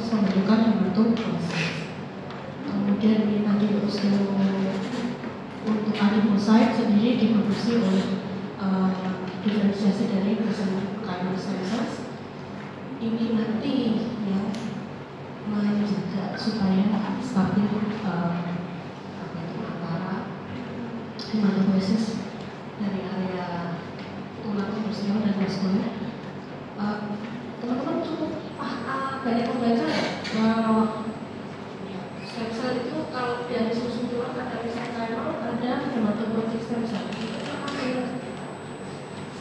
pembentukan hematopoiesis. Kemudian ini tadi untuk adiposit sendiri diproduksi oleh diferensiasi dari mesenchymal stem cells. Ini nanti yang menjaga supaya stabil antara hematopoiesis dari area tulang krusial dan vaskuler. Teman-teman cukup banyak membaca bahwa stem cell itu kalau dari susun tulang ada mesenchymal, ada hematopoietic stem cell.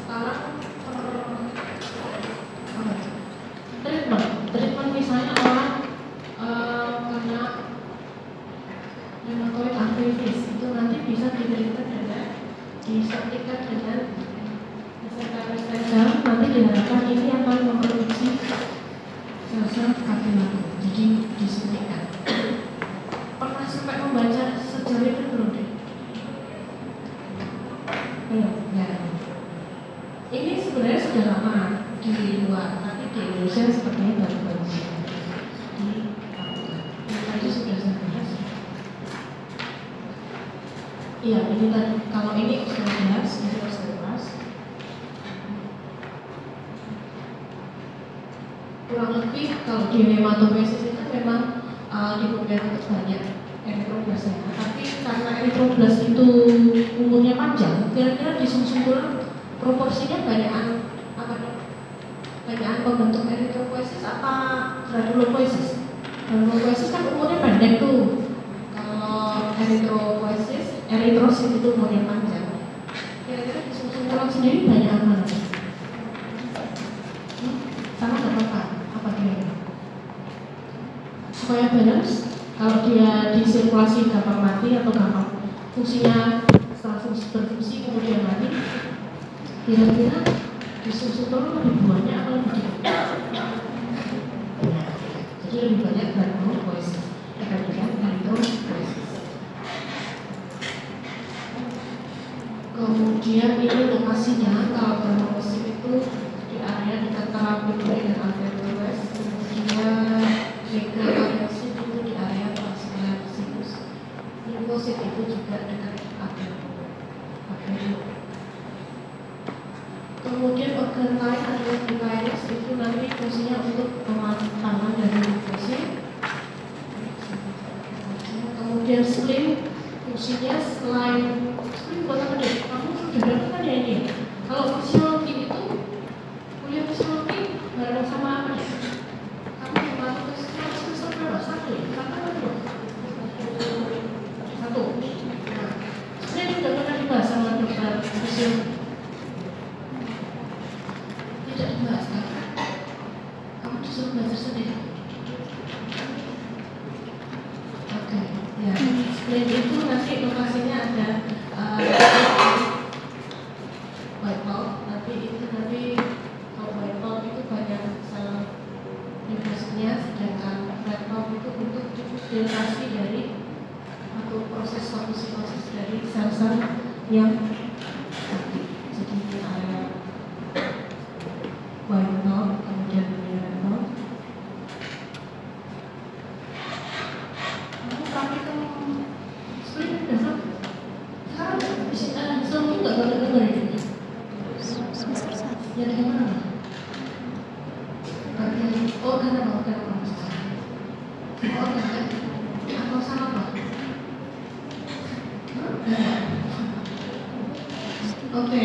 Sekarang treatment misalnya orang kena rheumatoid arthritis itu nanti bisa disuntikan dengan mesenchymal stem cell. Nanti diharapkan ini akan memproduksi sel-sel kapiler, jadi disuntikan. Pernah sampai membaca sejarah itu belum deh? Belum, ya. Ini sebenarnya sudah lama di luar, tapi di Indonesia sepertinya baru-baru dilakukan. Tadi sudah saya bahas. Iya, ini tadi kalau ini sudah bahas, ini sudah saya bahas. Kurang lebih kalau di hematopoiesis itu memang diberikan banyak eritroblasnya, tapi karena eritroblas itu umurnya panjang, kira-kira di sum-sum tulang proporsinya banyakan pembentuk eritropoiesis apa granulopoiesis? Granulopoiesis kan umurnya pendek tuh. Kalau eritrosit itu umurnya panjang. Kira-kira di sum-sum tulang sendiri banyakan mana? Sama nggak apa-apa? Apa kira-kira? Supaya balance, kalau dia di sirkulasi gampang mati atau gampang fungsinya setelah berfungsi kemudian mati, kira-kira di sum-sum tulang lebih banyak atau lebih dikit? Jadi lebih banyak granulopoiesis dibandingkan eritropoiesis. Kemudian ini lokasinya, kalau granulopoiesis itu di area dekat terapidoid dan alveolus, kemudian megakaryosit itu di area vascular sinus, limfosit itu juga dekat alveolus. Kemudian organ lain adalah nucleus, itu nanti fungsinya untuk pemantauan dari limfosit. Kemudian spleen fungsinya selain spleen buat apa deh? Kamu sudah dapat kan ya ini? Kalau fisiologi itu kuliah fisiologi bareng sama apa deh? Kamu dibantu semester berapa? Satu ya? Satu. Nah, spleen sudah pernah dibahas sama dokter fisiologi. Tidak dibahas kan? Kamu disuruh belajar sendiri. Oke, ya. Spleen itu nanti lokasinya ada white bulb, nanti itu kalau white bulb itu banyak sel limfositnya, sedangkan red bulb itu untuk filtrasi dari atau proses fagositosis dari sel-sel yang sakit. Jadi area white bulb, kemudian red bulb. Praktikum spleen besok sekarang histologi nggak boleh ini. Ya dari mana? Organ apa? Organ kan? Atau sama apa? Oke.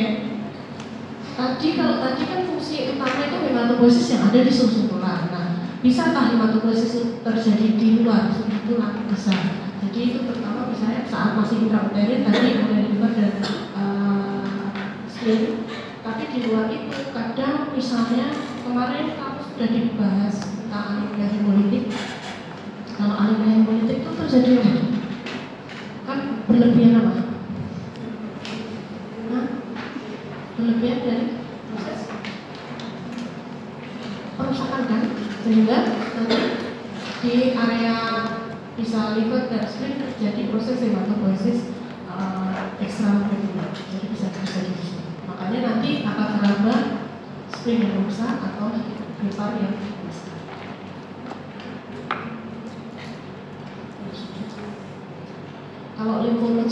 Kalau tadi kan fungsi utama itu hematopoiesis yang ada di sum-sum tulang. Nah, bisakah hematopoiesis terjadi di luar sum-sum tulang besar? Jadi itu pertama misalnya saat masih intrauterin tadi oleh liver dan spleen. Tapi di luar itu kadang misalnya kemarin kamu sudah dibahas tentang anemia hemolitik. Kalau anemia hemolitik itu terjadi apa? Kan berlebihan apa? Berlebihan dari proses perusakan kan, sehingga nanti di area bisa liver dan spleen terjadi proses hematopoiesis ekstramolecular. Jadi bisa terjadi di sini. Makanya nanti akan terlambat spleen yang rusak atau liver yang rusak.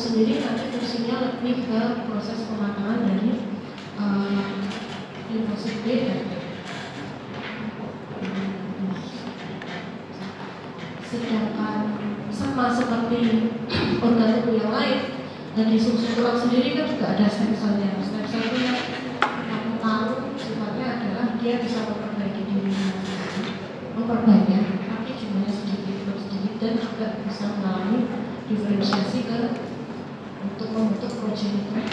sendiri nanti fungsinya lebih ke proses pematangan dari limfosit B dan T. Sedangkan sama seperti organ tubuh yang lain, dan di sum-sum tulang sendiri kan juga ada stem cell-nya. Stem cell itu yang kamu tahu sifatnya adalah dia bisa memperbaiki dirinya, memperbanyak, tapi jumlahnya sedikit dan juga bisa mengalami diferensiasi untuk membentuk progenitor.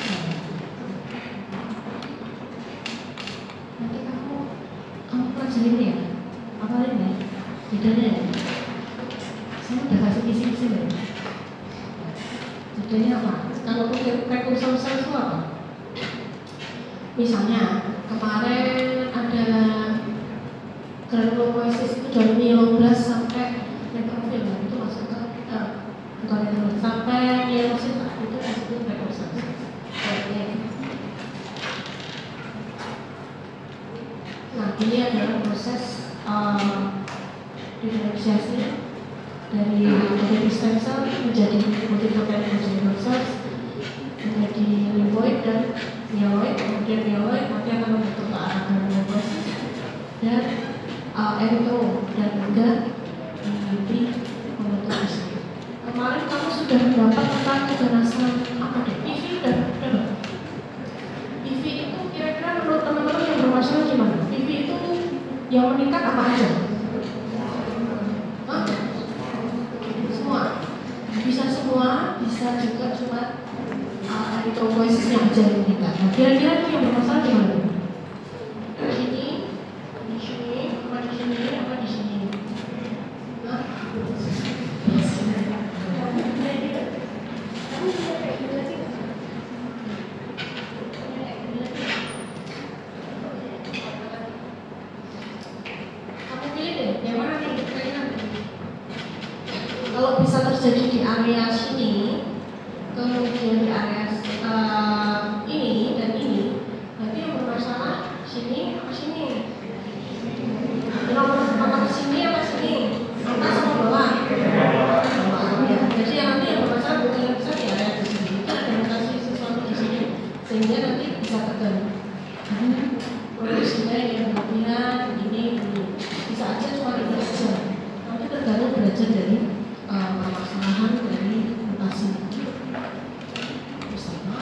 Nanti kamu pelajarin ya, apa ini? Bedanya ya? Saya udah kasih kisi-kisi ya. Bedanya apa? Kalau prekursor sel itu apa? Misalnya kemarin ada granulopoiesis itu dari mieloblas sampai neutrofil, itu masuk ke bukan neutrofil sampai mielosit, itu disebut prekursor sel. Nah, ini adalah proses diferensiasi dari stem cell menjadi multiprotein progenitor cells, menjadi lymphoid dan myeloid. Kemudian myeloid nanti akan membentuk ke arah granulopoiesis dan erythro dan juga nanti membentuk di sini. Kemarin kamu sudah mendapat tentang keganasan apa deh? PV dan PV itu kira-kira menurut teman-teman yang bermasalah gimana? PV itu yang meningkat apa aja? Bisa semua, bisa juga cuma erythropoiesis yang aja yang meningkat. Nah, kira-kira itu yang bermasalah di mana? Di sini, apa di sini, apa di sini? Nah, kamu pilih deh, yang mana nih? Kalau bisa terjadi di area sini, kemudian di area ini dan ini, berarti yang bermasalah sini apa sini? Nomor sini apa sini? Atas sama bawah? Bawah ya. Jadi yang nanti yang bermasalah bukan yang bisa di area di sini. Kita ada mutasi sesuatu di sini, sehingga nanti bisa terganggu. Produksinya yang berlebihan, ini bisa aja cuma ini aja. Nanti tergantung belajar dari permasalahan dari mutasi bersama.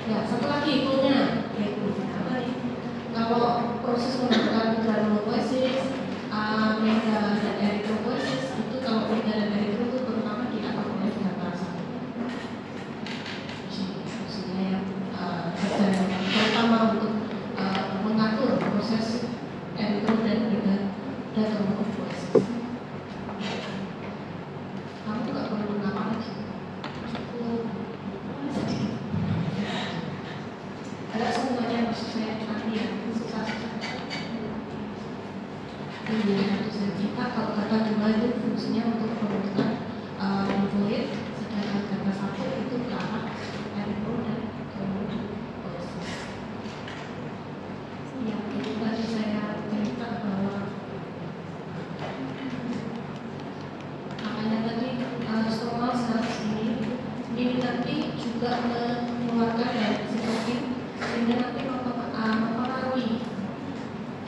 Ya, satu lagi goalnya, apa nih? Kalau proses pembentukan granulopoiesis, mega dan erythropoiesis itu kalau mega dan erythro itu terutama diatur oleh data satu. Fungsinya yang terutama untuk mengatur proses erythro dan mega dan granulopoiesis. Kamu nggak perlu apa lagi, cukup sedikit. Ada semuanya maksud saya nanti ya, susah-susah. Ini satu kita kalau kata dua itu fungsinya untuk pembentukan lymphoid, sedangkan kata satu itu ke arah erythro dan granulopoiesis. Yang itu tadi saya cerita bahwa makanya tadi stromal cells ini nanti juga mengeluarkan dari sitokin, sehingga nanti mempengaruhi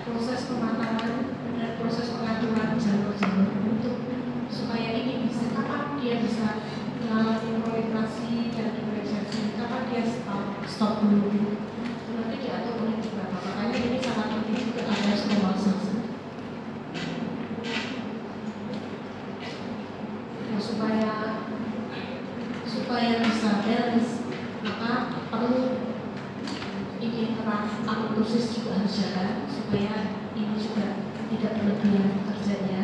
proses pematangan dan proses pengaturan jalur-jalur untuk supaya ini bisa kapan dia bisa mengalami proliferasi dan diferensiasi, kapan dia stop dulu. Nanti diatur oleh beberapa. Makanya ini sangat penting juga ada stromal cells. Supaya bisa balance, maka perlu ini apoptosis juga harus jalan supaya ini juga tidak berlebihan kerjanya.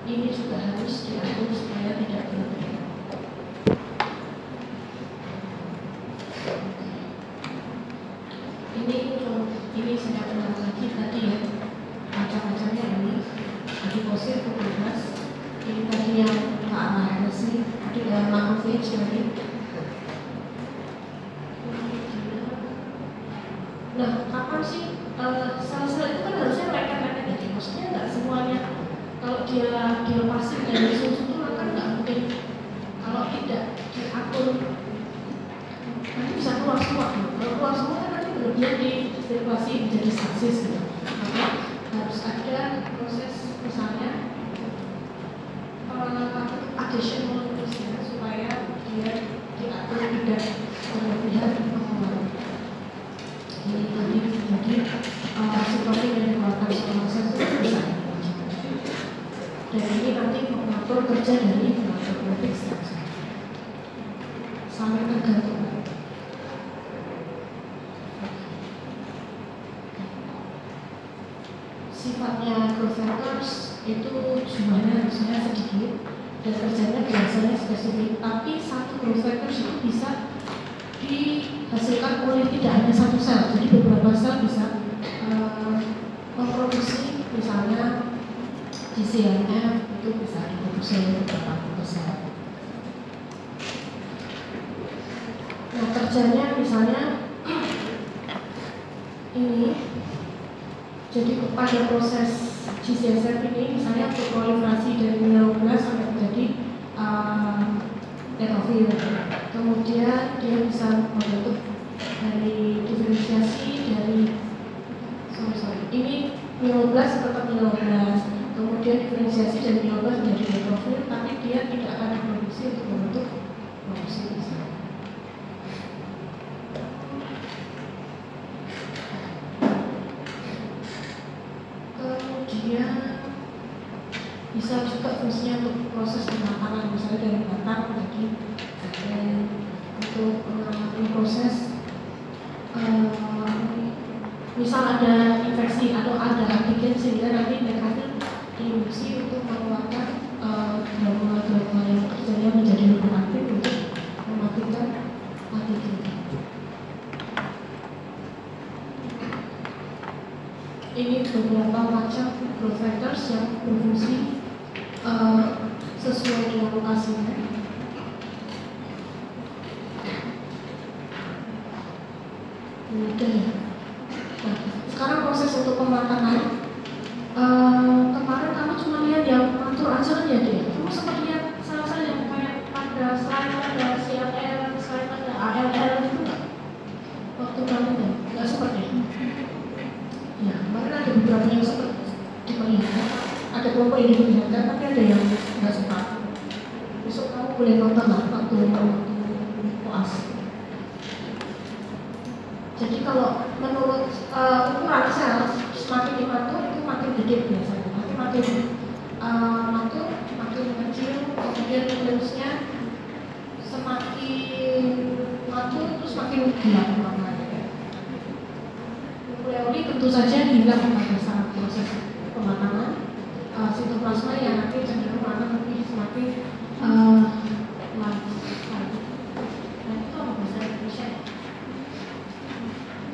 Ini juga harus diatur supaya tidak berlebihan. Ini saya ulang lagi tadi ya, macam-macamnya ini adiposit, fibroblast, ini tadi yang ke arah RSI, tadi macrophage tadi. Nah, kapan sih sel-sel itu kan harusnya mereka-mereka jadi, maksudnya nggak semuanya kalau dia dilepasin dari susu itu kan nggak mungkin nanti bisa keluar semua. Kalau keluar semua kan nanti kemudian di sirkulasi menjadi stasis gitu. Maka harus ada proses misalnya addition molekulnya supaya dia diatur tidak berlebihan pengeluaran. Ini tadi jadi sitokin yang dikeluarkan sama sel itu bisa. Dan ini nanti mengatur kerja dari hematopoietic stem cell. Sampai tergantung. Sifatnya growth factors itu jumlahnya harusnya sedikit dan kerjanya biasanya spesifik. Tapi satu growth factors itu bisa dihasilkan oleh tidak hanya satu sel. Jadi beberapa sel bisa memproduksi misalnya GCNF itu bisa diproduksi oleh beberapa sel. Nah kerjanya misalnya ini, jadi pada proses GCSF ini misalnya untuk proliferasi dari mieloblas sampai menjadi netrofil. Kemudian dia bisa membentuk dari diferensiasi dari ini mieloblas tetap mieloblas. Kemudian diferensiasi dari mieloblas menjadi netrofil, tapi dia tidak akan diproduksi untuk membentuk produksi. Kemudian bisa juga fungsinya untuk proses pematangan, misalnya dari batang menjadi sel, untuk mengamati proses misal ada infeksi atau ada antigen sehingga nanti netrofil diinduksi untuk mengeluarkan granula-granula yang kerjanya menjadi lebih aktif untuk mematikan antigen. Ini beberapa macam growth factors yang berfungsi sesuai dengan lokasinya. Mudah ya. Nah, sekarang proses untuk pematangan. Kemarin kamu cuma lihat yang mantul aja kan ya dia. Kamu sempat lihat sel-sel yang kayak pada slide ada CLL, slide ada ALL itu nggak? Waktu kamu nggak sempat ya? Ya, kemarin ada beberapa yang sempat diperlihatkan. Ada kelompok yang diperlihatkan, tapi ada yang nggak sempat. Besok kamu boleh nonton lah waktu koas. Jadi kalau menurut ukuran sel semakin dimantul itu makin gede biasanya, makin mantul makin kecil, kemudian terusnya semakin mantul terus makin gelap warnanya. Nukleoli tentu saja hilang pada saat proses pematangan. Sitoplasma yang nanti cenderung akan lebih semakin lagi. Nah itu apa bahasa Indonesia?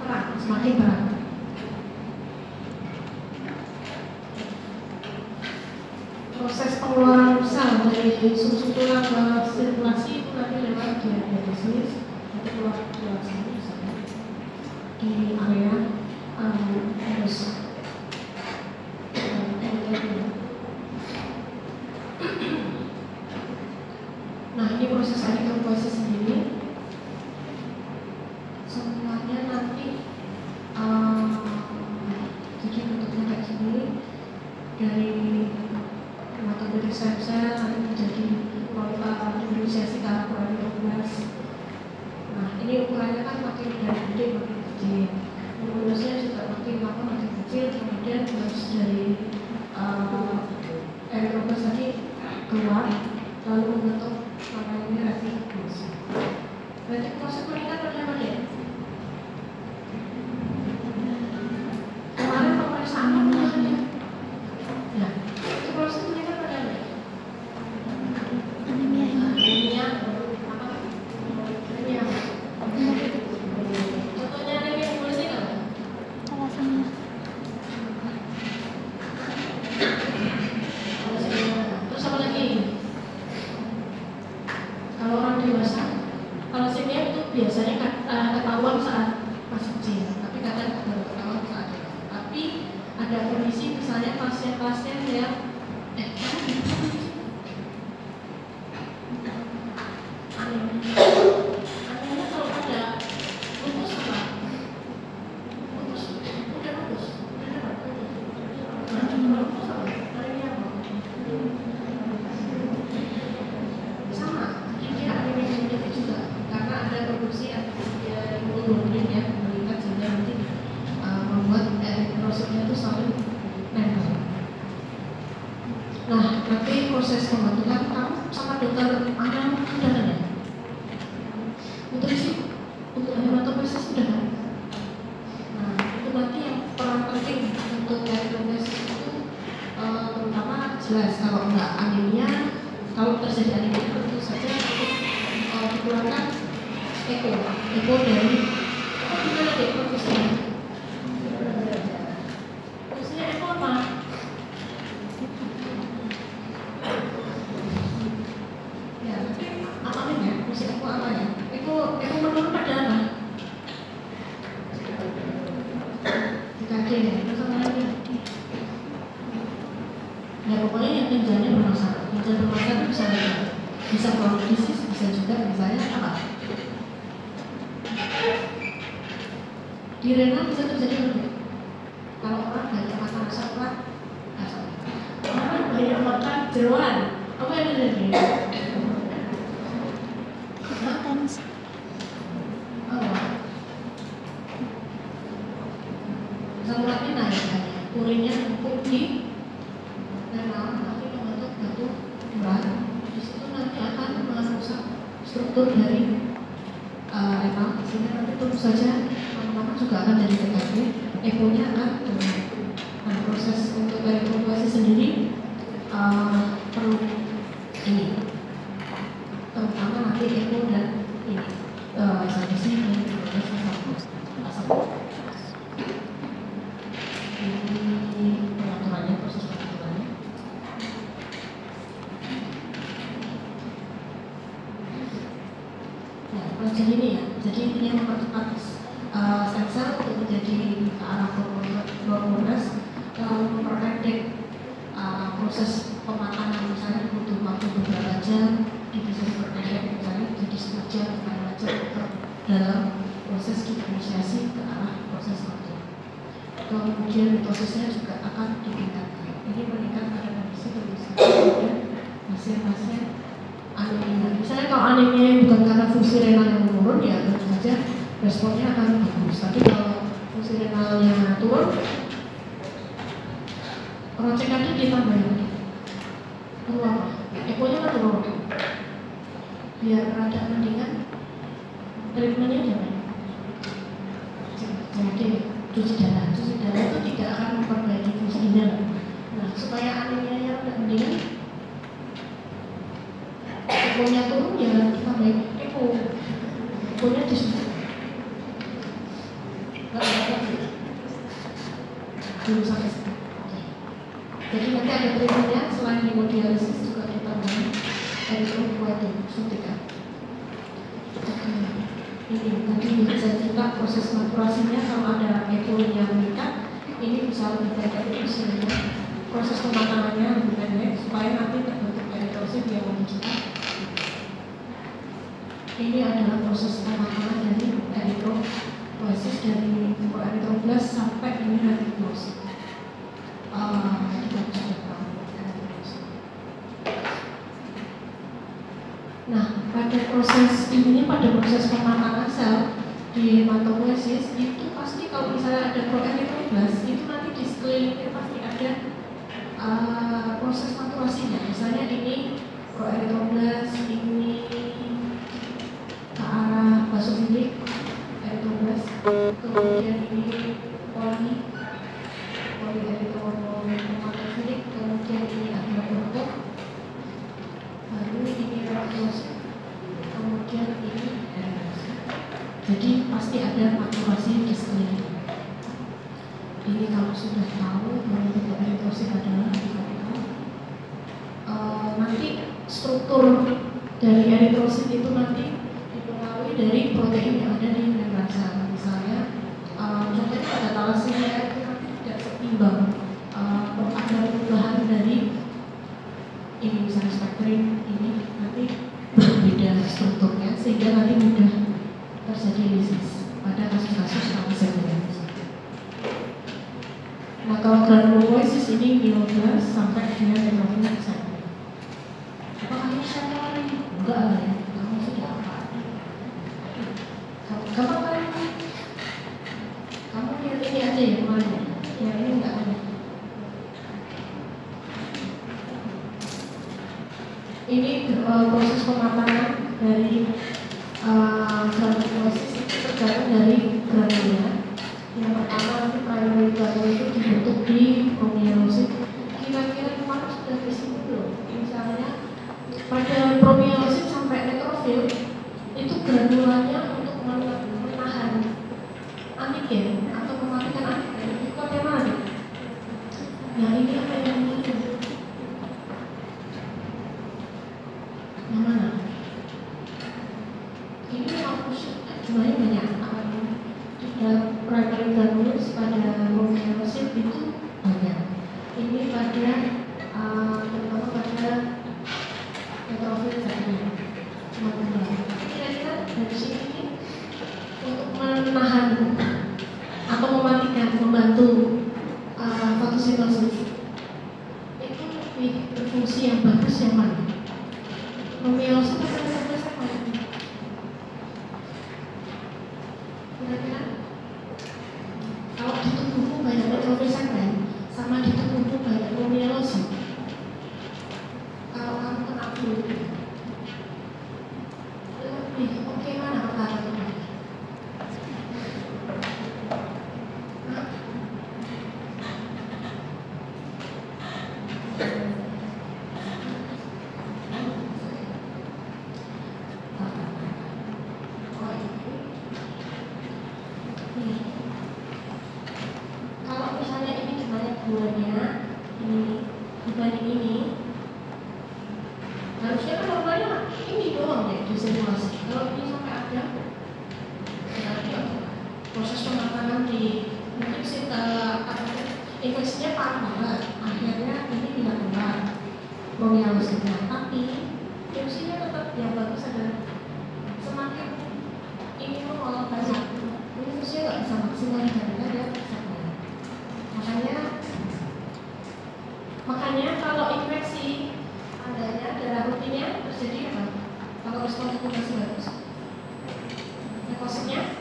Terang, semakin terang. Proses pengeluaran sel dari sumsum tulang ke sirkulasi itu nanti lewat diadesis, nanti keluar sini misalnya di area endosel. Nah ini proses eritropoiesis sendiri. Semuanya nanti jadi bentuknya kayak gini, dari hematopoietic stem cell nanti menjadi diferensiasi ke arah proliferas. Nah ini ukurannya kan makin dari gede makin kecil, modulusnya juga makin lama makin kecil, kemudian terus dari eritropoiesis tadi keluar lalu membentuk namanya retikulosit. Retikulosit meningkat pada apa ya? Kemarin pemeriksaan apa ya? Nah, retikulosit meningkat pada apa? Anemia. Apa? Anemia. Contohnya anemia hemolistik apa? Thalassemia. Terus apa lagi? Kalau orang dewasa, thalassemia itu biasanya ketahuan saat masih kecil, tapi kadang baru ketahuan saat dewasa. Tapi ada kondisi misalnya pasien-pasien yang anemia kalau pada proses pembentukan kamu sama dokter anak sudah kan ya? Nutrisi untuk hematopoiesis sudah kan? Nah itu nanti yang peran penting untuk erythropoiesis itu terutama jelas kalau nggak anemia, kalau terjadi anemia tentu saja dikeluarkan eko dari apa gimana deh profesinya? Profesinya eko apa? Ya, tapi apa ya? Profesi eko apa ya? Eko menurut pada apa? TKD ya, terus apa lagi? Ya pokoknya yang ginjalnya bermasalah. Ginjal bermasalah itu bisa chronic disease, bisa juga misalnya apa? Di renal bisa terjadi apa? Kalau orang banyak makan coklat, orang banyak makan jeroan, apa yang terjadi? Asam uratnya naik, urinnya numpuk di renal, nanti membentuk batu urat. Di situ nanti akan merusak struktur dari renal, sehingga nanti tentu saja lama-lama juga akan jadi TKD, ekonya akan turun. Nah, proses untuk erythropoiesis sendiri perlu ini, terutama nanti eko dan ini sampai sini ini pengaturannya, proses pengaturannya. Nah, jadi ini ya, jadi intinya mempercepat sensor untuk menjadi ke arah globulus, memperpendek proses pematangan, misalnya butuh waktu beberapa jam, bisa diperpendek misalnya jadi 1 jam, 4 jam dalam proses diferensiasi ke arah proses mati. Kemudian mitosisnya juga akan ditingkatkan. Ini meningkat pada kondisi kemudian pasien-pasien anemia. Misalnya kalau anemia bukan karena fungsi renal yang menurun, ya tentu saja responnya akan bagus. Tapi kalau fungsi renalnya turun, pengecekannya ditambahin. Perlu apa? Ekonya kan turun. Biar rada mendingan, treatmentnya gimana? Jadi cuci darah itu tidak akan memperbaiki fungsi ginjal. Nah, supaya anemia rada mendingan, ekonya turun, ya tambahin ekonya disuntik. Belum sampai situ. Jadi nanti ada treatmentnya, selain hemodialisis juga ditambahin erythropoietin suntikan. Ini tadi bisa cerita proses maturasinya, kalau ada eko yang meningkat, ini bisa lebih pendek, sehingga proses pematangannya lebih pendek supaya nanti terbentuk eritrosit yang lebih cepat. Ini adalah proses pematangan dari erythropoiesis dari erythroblast sampai ini reticulosit. Nah, pada proses ini, pada proses pematangan sel di hematopoiesis itu pasti kalau misalnya ada proerythroblast itu nanti di sekelilingnya pasti ada proses maturasinya. Misalnya ini proerythroblast, ini ke arah basofilik erythroblast, kemudian ini polyerythropoietic, kemudian ini ada bentuk, baru ini reticulosit, kemudian ini eritrosit. Jadi pasti ada maturasi di sekeliling. Ini kalau sudah tahu bahwa bentuk eritrosit adalah nanti struktur dari eritrosit itu nanti dipengaruhi dari protein yang ada di membran sel. Misalnya contohnya pada thalassemia itu nanti tidak seimbang, ada perubahan dari ini misalnya spektrum ini nanti berbeda strukturnya sehingga nanti mudah terjadi lisis pada kasus-kasus thalassemia. Nah, kalau granulopoiesis ini mieloblast sampai dengan neutrophil cell. Apakah ini saya lari? Enggak lah ya, kamu sudah apa? Kamu apa ini? Kamu lihat ini aja ya kemarin, yang ini enggak ada. proses pematangan dari granulosis itu tergantung dari granulnya. Yang pertama nanti primary granul itu dibentuk di promielosit. Kira-kira kemarin sudah disebut belum? Misalnya pada promielosit sampai neutrofil itu granulanya untuk menahan antigen atau mematikan antigen. Itu kode mana? Nah ini apa yang ini? Yang mana? Ini memang jumlahnya banyak. Sudah primary granules pada promielosit itu banyak. Ini pada terutama pada neutrofil tadi cuma dua. Kira-kira dari sini untuk menahan atau mematikan, membantu fotosintesa itu lebih berfungsi yang bagus yang mana? Promielosit atau neutrofil mana? Kira-kira kalau di tubuhmu banyak neutrofil segmen sama di tubuhmu banyak promielosit, kalau kamu kena flu lebih oke mana perkara itu? Kalau misalnya ini jumlahnya bulannya ini dibanding ini, harusnya kan normalnya ini doang deh di simulasi. Kalau ini sampai ada, berarti proses pematangan di mungkin infeksinya parah banget, akhirnya ini tidak keluar promielosidnya, tapi fungsinya tetap yang bagus adalah semakin ini kalau banyak ini fungsinya nggak bisa maksimal karena dia bisa banyak. Makanya kalau infeksi adanya darah rutinnya terjadi apa? Kalau respon itu masih bagus, leukositnya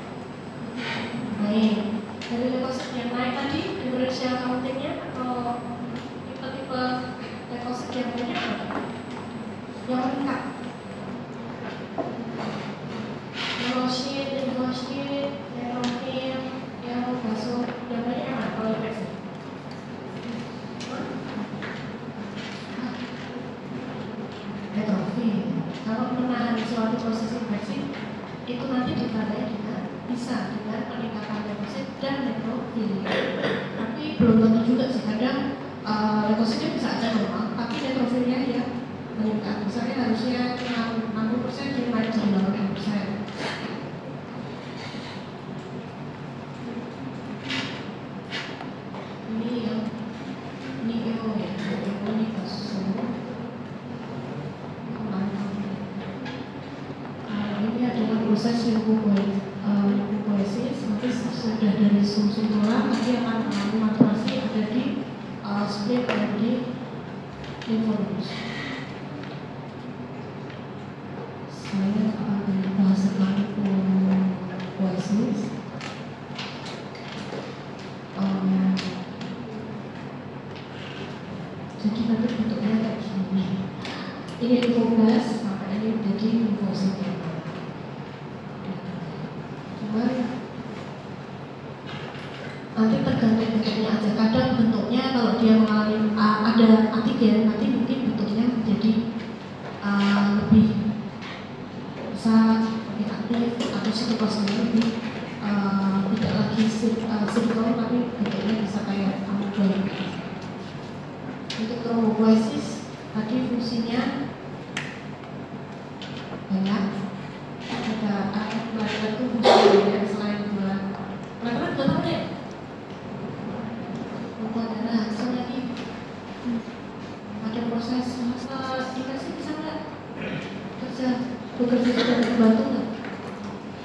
naik. Dari leukosit yang naik tadi differential countingnya atau tipe-tipe leukosit yang banyak apa? Yang meningkat. Neurosit, limfosit, neurofil, yang masuk yang banyak apa kalau infeksi? Neutrofil. Kalau menahan suatu proses infeksi itu nanti ditandai dengan bisa dengan peningkatan leukosit dan neutrofil. Tapi belum tentu juga sih, kadang leukositnya bisa aja normal, tapi neutrofilnya ya meningkat. Misalnya harusnya 60% dia naik jadi 80%. Proses leukopoiesis nanti sudah dari sum-sum tulang nanti akan mengalami maturasi ada di spleen dan di limfonodes. Saya akan bahas tentang leukopoiesis. Jadi nanti bentuknya kayak gini. Ini limfoblas, maka ini menjadi limfosit. Nanti tergantung bentuknya aja. Kadang bentuknya kalau dia mengalami ada antigen, nanti mungkin bentuknya menjadi lebih bisa lebih aktif atau sitoplasmanya lebih tidak lagi sirkular tapi bentuknya bisa kayak amoeba. Untuk trombopoiesis tadi fungsinya banyak. Ada itu fungsinya selain buat platelet betul deh. Darah hasil lagi ada proses dikasih bisa nggak bekerja juga membantu nggak?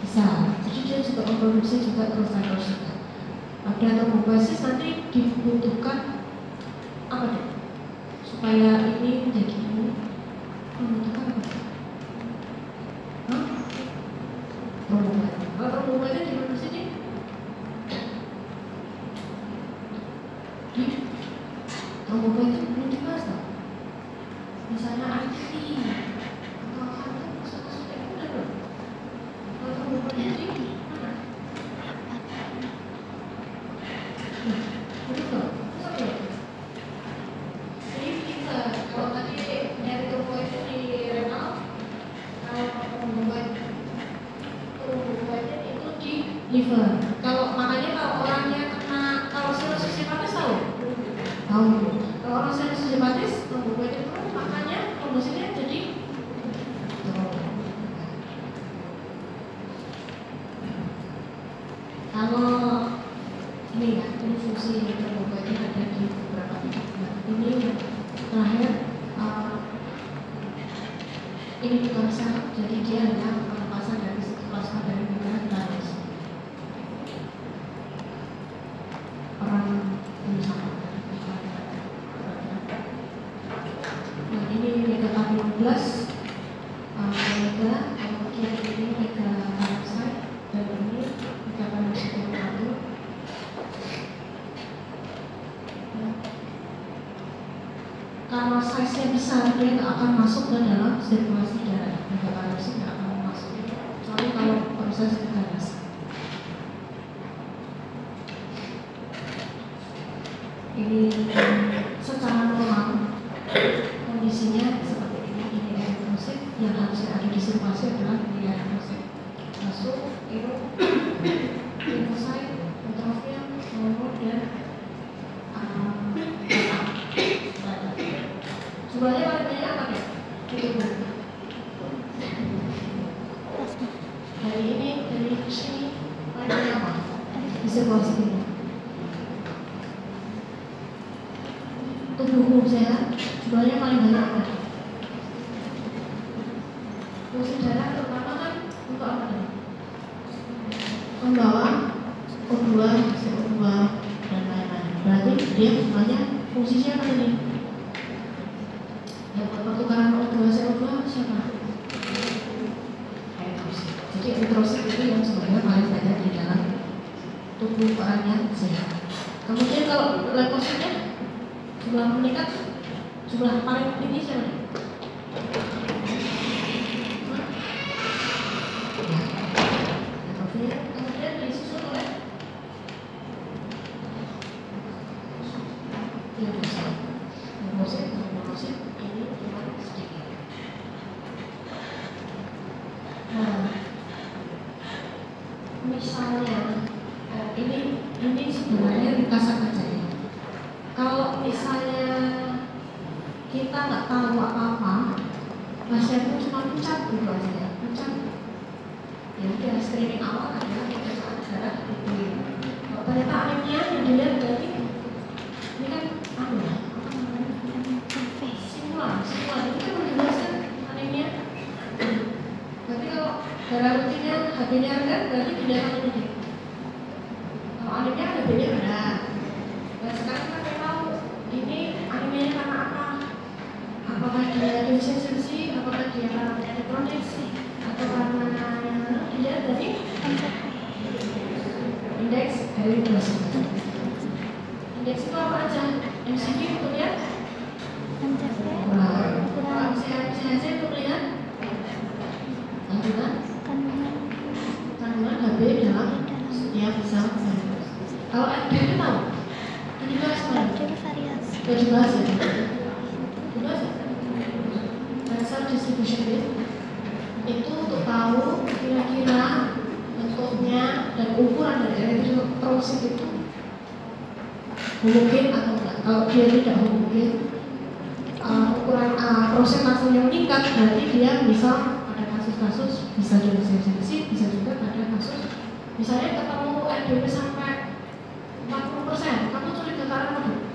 Bisa. Jadi dia juga memproduksi juga terus juga. Pada trombopoiesis nanti dibutuhkan apa deh? Supaya ini menjadi ini membutuhkan apa? Trombopoiesis. Kalau trombopoiesis diproduksi di trombopoiesis belum dibahas tak? Misalnya arteri atau apa liver. Kalau makanya kalau orangnya kena, kalau sinusitis hepatis tahu? Tahu. Kalau orang sinusitis hepatis, trombopoietin itu makanya trombositnya jadi kalau ini ya, ini fungsi trombopoietin ada di beberapa titik. Nah, ini terakhir ini bukan sel, jadi dia hanya pelepasan dari plasma dari mineral orang sama. Nah ini mega 15 mega, kemudian ini mega parasite dan ini mega parasite yang karena size-nya besar, dia nggak akan masuk ke dalam sirkulasi darah. Mega parasite nggak akan masuk, kecuali kalau proses regenerasi. Ini secara normal kondisinya seperti ini eritrosit yang harusnya ada di sirkulasi adalah ini eritrosit masuk itu limfosit, neutrofil, kemudian jumlahnya paling banyak apa ya? Itu dari ini dari sini paling banyak apa? Di sirkulasi ini. Tubuh sehat, jumlahnya paling banyak apa? Fungsi darah terutama kan untuk apa? Membawa O2, CO2 dan lain-lain. Berarti dia jumlahnya fungsinya apa ini? Yang buat pertukaran O2, CO2 siapa? Eritrosit. Jadi eritrosit itu yang sebenarnya paling banyak di dalam tubuh orang yang sehat. Kemudian kalau leukositnya jumlah meningkat, jumlah paling tinggi siapa? Ya, kemudian disusul oleh limfosit, ini cuma sedikit. Nah, misalnya ini sebenarnya ringkasan aja ya. Kalau misalnya kita nggak tahu apa-apa, pasien itu cuma pencet gitu aja ya, pencet. Ya udah screening awal adalah pemeriksaan darah itu. Kalau ternyata anemia yang dilihat berarti ini kan simulan itu kan menjelaskan anemia. Berarti kalau darah rutinnya HB-nya rendah berarti tidak akan ini. Kalau anemia HB-nya rendah. Nah sekarang kita tahu ini anemia karena apa? Apakah dia defisiensi, apakah dia karena elektronik, atau karena yang dilihat dari indeks eritrosit. Indeks itu apa aja? MCQ untuk lihat? Nah, MCHC untuk lihat? Kandungan HB dalam setiap sel. Kalau FB itu tahu? Ini dibahas mana? Sudah dibahas ya? Dibahas ya? Cell distribution rate itu untuk tahu kira-kira bentuknya dan ukuran dari eritrosit itu homogen atau enggak. Kalau dia tidak homogen, ukuran prosentasenya meningkat, berarti dia bisa ada kasus-kasus bisa jadi sensitif, bisa juga ada kasus misalnya ketemu LDP sampai 40%, kamu curiga karena apa?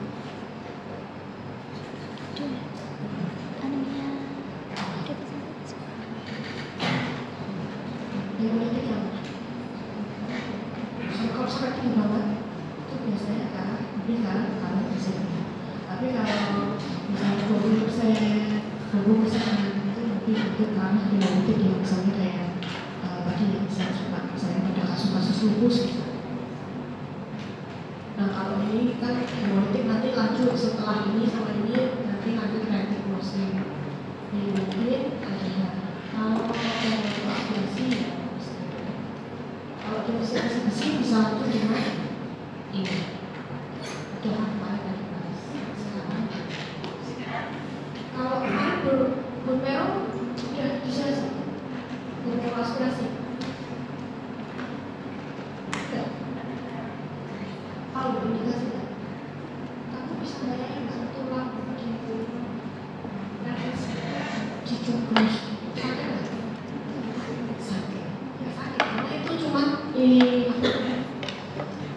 Diuretik yang kalau sampai tinggi banget itu biasanya karena lebih karena disini. Tapi kalau misalnya 20% itu lebih mungkin karena diuretik yang misalnya kayak tadi yang saya suka misalnya pada kasus-kasus lupus gitu. Nah kalau ini kan diuretik nanti lanjut setelah ini sama ini nanti lanjut reaktif muslim. Ini mungkin ada kalau koagulasi ya. Kalau besi bisa lanjut dengan ini. Udah kemarin tadi bahas. Sekarang kalau kemarin bermero ya bisa bermero aspirasi.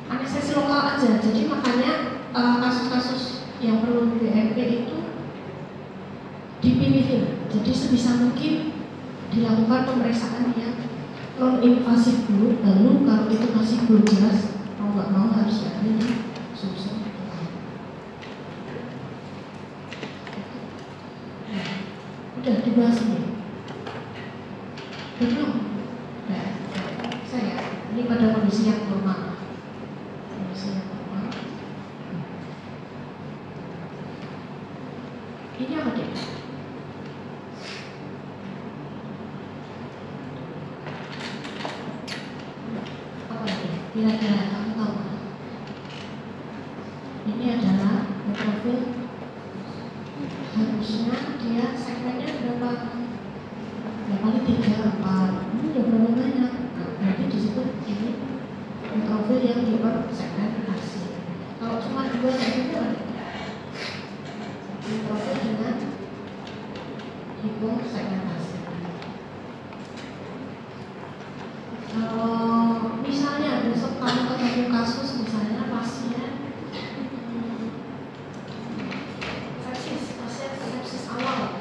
anestesi lokal aja. Jadi makanya kasus-kasus yang perlu BMP itu dipilihin. Jadi sebisa mungkin dilakukan pemeriksaan yang non invasif dulu, lalu kalau itu masih belum jelas mau nggak mau harus diambil sum-sum. Udah dibahas ini belum? Nah, saya ini pada kondisi yang normal. Kondisi yang normal. Ini apa deh? Apa ini? Kira-kira kamu tahu? Ini adalah profil. Harusnya dia segmennya berapa? Ya paling 3, 4. Ini udah berapa banyak? Nah, berarti disebut ini profil yang hipersegmentasi. Kalau cuma 2 kayak gitu ada profil dengan hipersegmentasi. Kalau misalnya besok kamu ketemu kasus misalnya pasien sepsis awal,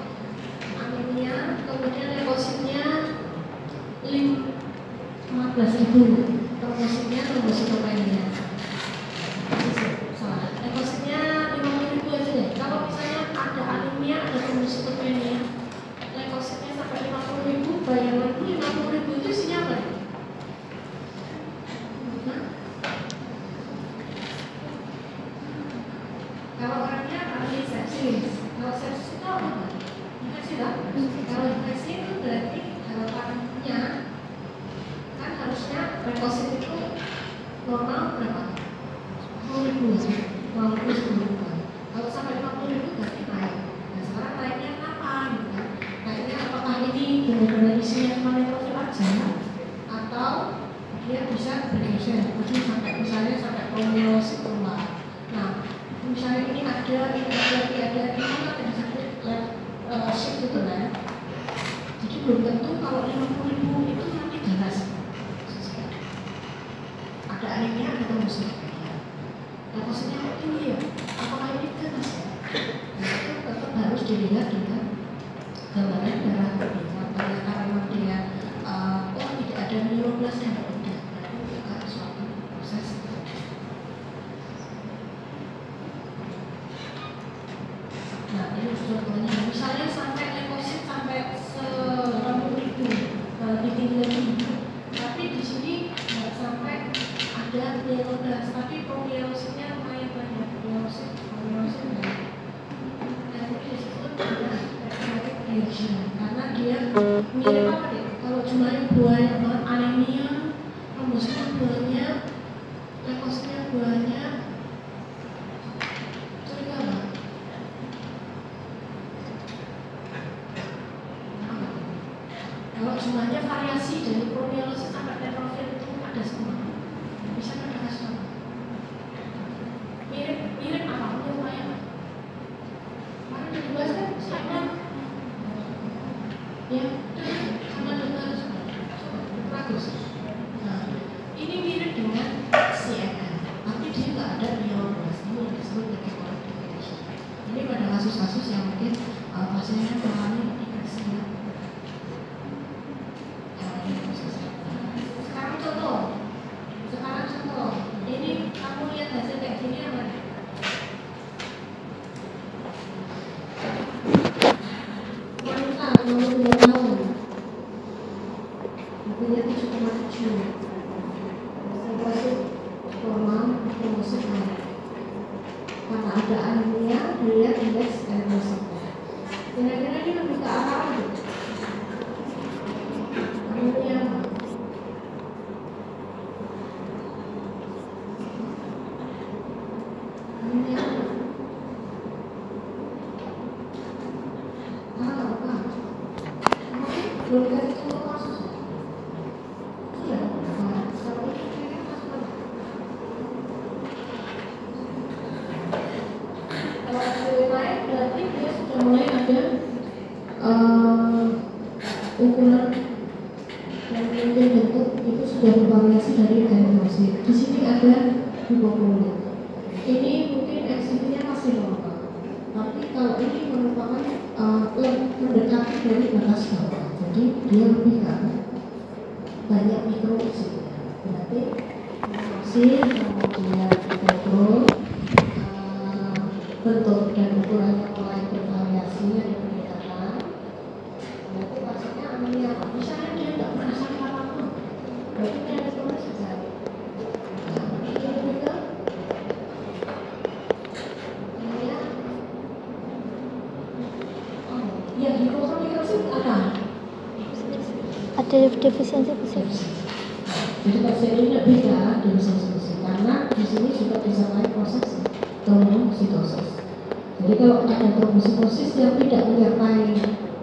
anemia, kemudian leukositnya 15.000, trombositnya trombositopenia. Salah, leukositnya 50.000 aja deh. Kalau misalnya ada anemia, ada trombositopenia, leukositnya sampai 50.000, bayar lagi 50.000 itu isinya apa? Kalau orangnya ahli sepsis, kalau sepsis itu apa? Infeksi lah. Kalau infeksi itu berarti harapannya kan harusnya leukosit itu normal berapa? 50.000, 50.000. Kalau sampai 50.000 berarti naik. Nah sekarang naiknya kenapa? Gitu kan? Naiknya apakah ini benar-benar isinya cuma neutrofil aja, atau dia bisa bergeser, jadi sampai misalnya sampai promeosit keluar. Nah misalnya ini ada, ini kan disebut shift gitu kan. Jadi belum tentu kalau 50.000 itu nanti ganas. Ada anemia, ada trombositopenia. Leukositnya kok tinggi ya? Apakah ini ganas ya? Nah itu tetap harus dilihat dengan gambaran darah ternyata memang dia tidak ada myeloplasnya, tidak. Berarti juga suatu proses. Nah ini contohnya, misalnya sampai leukosit sampai 100.000, lebih tinggi lagi. Tapi di sini nggak sampai ada myeloblas, tapi promielositnya lumayan banyak. Promielositnya banyak. Dan ini disebut dengan hepatic reaction, karena dia mirip apa deh? Kalau jumlahnya banyak banget, anemia, trombositnya banyak, leukositnya banyak, curiga apa? Kalau jumlahnya variasi dari promielosit sampai neutrofil itu ada semua. Bisa ada kasus apa? Mirip apa? Lumayan. Mana dibahas kan? Siapa? Ya, sama dengan bagus. Nah, ini mirip dengan CNN, tapi dia nggak ada myeloblas. Ini yang disebut dengan coagulation. Ini pada kasus-kasus yang mungkin pasiennya mengalami infeksi. Sekarang contoh, ini kamu lihat hasil kayak gini apa? Wanita umur 2 tahun, usia 7,7, trombositopenia normal, trombositopenia. Karena ada anemia, dilihat indeks erytrositnya. Kira-kira ini lebih ke arah apa? Anemia apa? Anemia apa? Apa? Belum dikasih contoh kasus. Iya, kalau ini kira-kira kasus apa? Kalau hasil lain berarti dia sudah mulai ada ukuran yang mungkin bentuk itu sudah bervariasi dari diagnosis. Di sini ada hipokromi. Ini mungkin ekstrimnya masih normal, tapi kalau ini merupakan mendekati dari batas bawah, jadi dia lebih ke banyak mikrooksigen. Berarti oksigen kemudian hipokrom, bentuk dan ukurannya mulai bervariasi ada peningkatan. Berarti maksudnya anemia apa? Misalnya dia tidak merasakan apa-apa, berarti dia ada pemeriksaan. Ya, hipokrom mikrosit apa? Ada defisiensi fisik. Jadi pasien ini lebih ke defisiensi fisik karena di sini juga disertai proses trombositosis. Jadi kalau ada trombositosis yang tidak menyertai,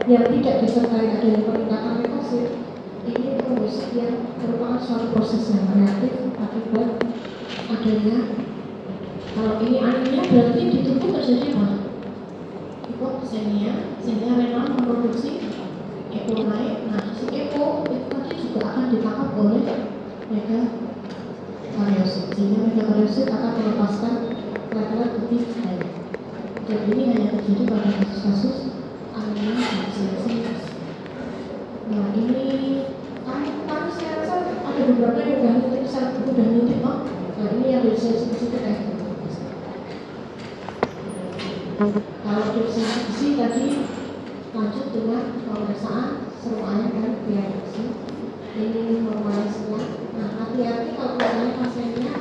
yang tidak disertai adanya peningkatan leukosit, ini trombosit yang merupakan suatu proses yang reaktif akibat adanya. Kalau ini anemia berarti di tubuh terjadi apa? Hipoksemia, sehingga renal memproduksi EPO naik. Nah, si EPO itu tadi juga akan ditangkap oleh megakariosit, sehingga megakariosit akan melepaskan platelet lebih banyak. Dan ini hanya terjadi pada kasus-kasus anemia defisiensi. Nah, ini kan saya rasa ada beberapa yang udah nitip, oh. Nah, ini yang defisiensi kayak gitu. Kalau defisiensi tadi lanjut dengan pemeriksaan serum air dan biopsi. Ini normalisasinya. Nah, hati-hati kalau misalnya pasiennya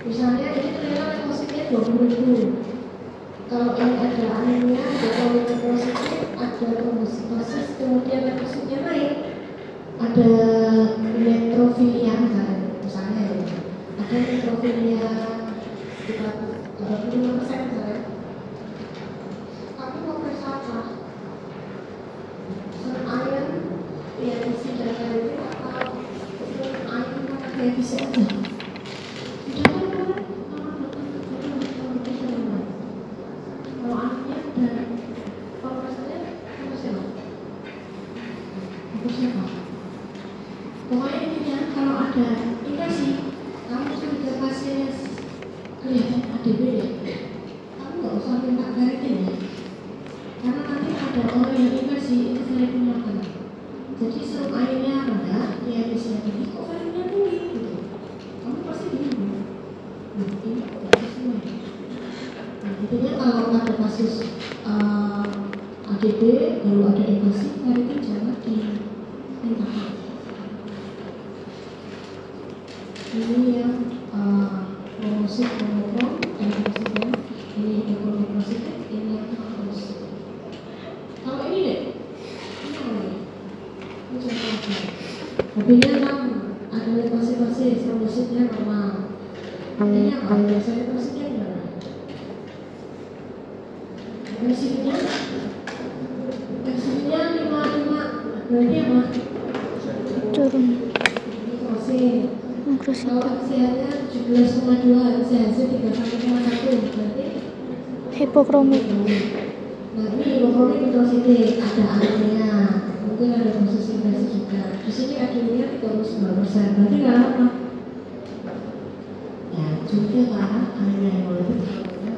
misalnya ini ternyata leukositnya 20.000. Kalau ini ada anemia, ada polinekrositik, ada trombositosis, kemudian leukositnya naik, ada neutrofilia misalnya ya, ada neutrofilia sekitar 35% misalnya. Tapi mau periksa apa? Serum air, biopsi dan kalium atau serum air mana biopsi aja? Kalau anaknya dan pemeriksanya sama siapa? Siapa? Pokoknya intinya kalau ada infeksi, kamu sudah pasien kelihatan ADB ya, kamu nggak usah minta ferritin ya, karena nanti ada orang yang infeksi itu ferritinnya rendah. Jadi serum airnya rendah, IMS-nya tinggi, kok ferritinnya tinggi gitu. Kamu pasti bingung. Nah, ini nggak sesuai. Nah, intinya kalau ada kasus ADB lalu ada infeksi, ferritin jangan diminta. Ini yang kromosit monokrom, infeksinya ini hipokromikrositik, ini yang kromosit. Kalau ini deh, ini apa nih? Ini contoh aja. Habisnya kan ada leukositosis, trombositnya normal. Ini apa? Biasanya leukositnya gimana? Leukositnya 55, berarti apa? Turun. Mikrosit. Kalau FCH-nya 17,2, FCH 31,1, berarti Hipokromik. Nah, ini hipokromi mikrositik, ada anemia, mungkin ada dosis infeksi juga. Di sini anemia 39%, berarti nggak apa? Ya, juga karena anemia hemolitik karena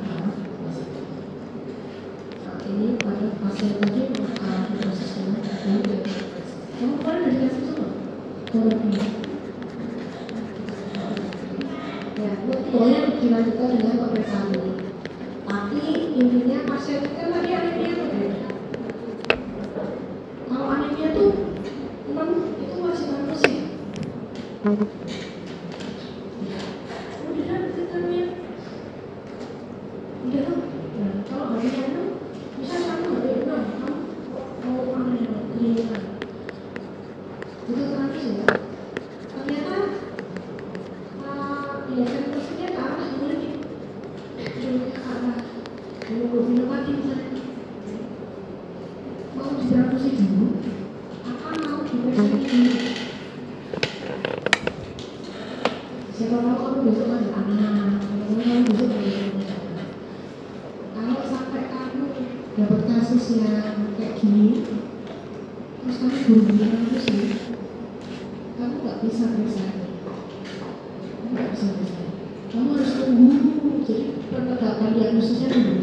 nah, ini pada pasien tadi mengalami proses dengan kamu kemarin dari kasih semua? Kalau ya, pokoknya dilanjutkan dengan pemeriksaan ini. Tapi intinya pasien itu kan tadi anemia itu beda. Kalau anemia itu 6 itu masih bagus sih. Udah ya. Udah. Nah, kalau anemia 6 bisa sama dari 6. Kamu mau anemia kelihatan. Itu terakhir ya. Ternyata biasanya prosesnya ke arah hemolitik, juga ke arah hemoglobinopati misalnya. Mau ditransfusi dulu, apa mau diperiksa dulu? Siapa tahu kamu besok ada anak, kamu besok ada. Kalau sampai kamu dapat kasus yang kayak gini, terus kamu buru-buru itu sih, kamu nggak bisa periksa. Kamu nggak bisa periksa. Kamu harus tunggu. Jadi penegakan diagnosisnya dulu.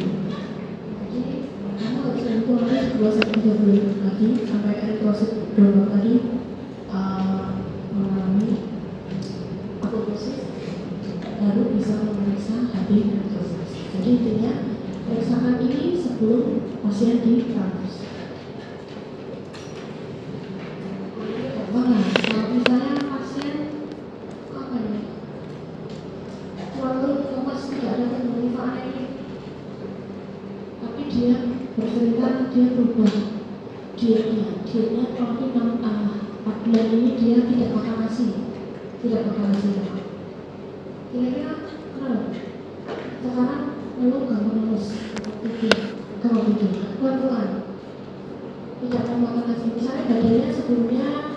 Jadi kamu harus tunggu nanti 2-3 bulan lagi sampai eritrosit donor tadi mengalami apoptosis, baru bisa memeriksa HB eritrosit. Jadi intinya periksakan ini sebelum pasien ditransfus. Nah, kalau misalnya pasien apa ya, selalu lemas, tidak ada penyelidikan ini, tapi dia bercerita dia berubah dietnya tapi 4 bulan ini dia tidak makan nasi. Kira-kira kenapa? Sekarang belum gampang lemes, kalau tidur pelan-pelan tidak mau makan nasi. Misalnya badannya sebelumnya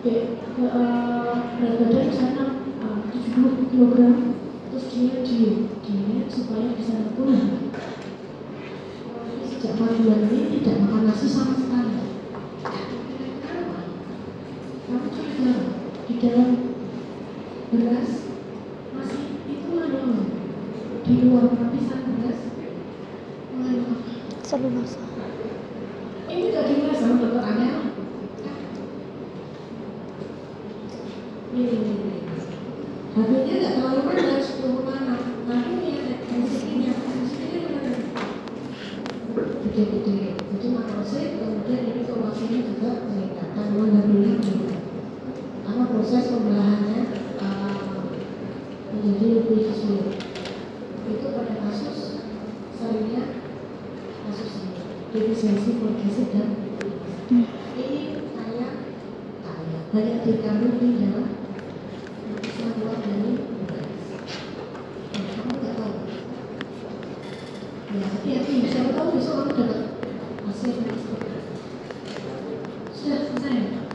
berat badan misalnya 70 kg, terus dia diet supaya bisa turun. Sejak 4 bulan ini tidak makan nasi sama sekali. Kenapa? Kamu curiga di dalam beras masih itu mengandung di luar lapisan beras mengandung selulosa. ini tidak dibahas sama dokter Anel. Ini HB-nya nggak terlalu rendah, 10,6. Tapi ini tensinya gimana? Gede-gede. Jadi makrosit, kemudian ini informasinya juga meningkat. Kandungan HB-nya meningkat. Karena proses pembelahannya menjadi lebih sulit. Itu pada kasus seringnya kasus ini defisiensi folik acid dan ini banyak dikandung di dalam lapisan luar dari beras. Kamu nggak tahu. Ya, hati-hati. Siapa tahu besok kamu dapat hasil. Sudah selesai.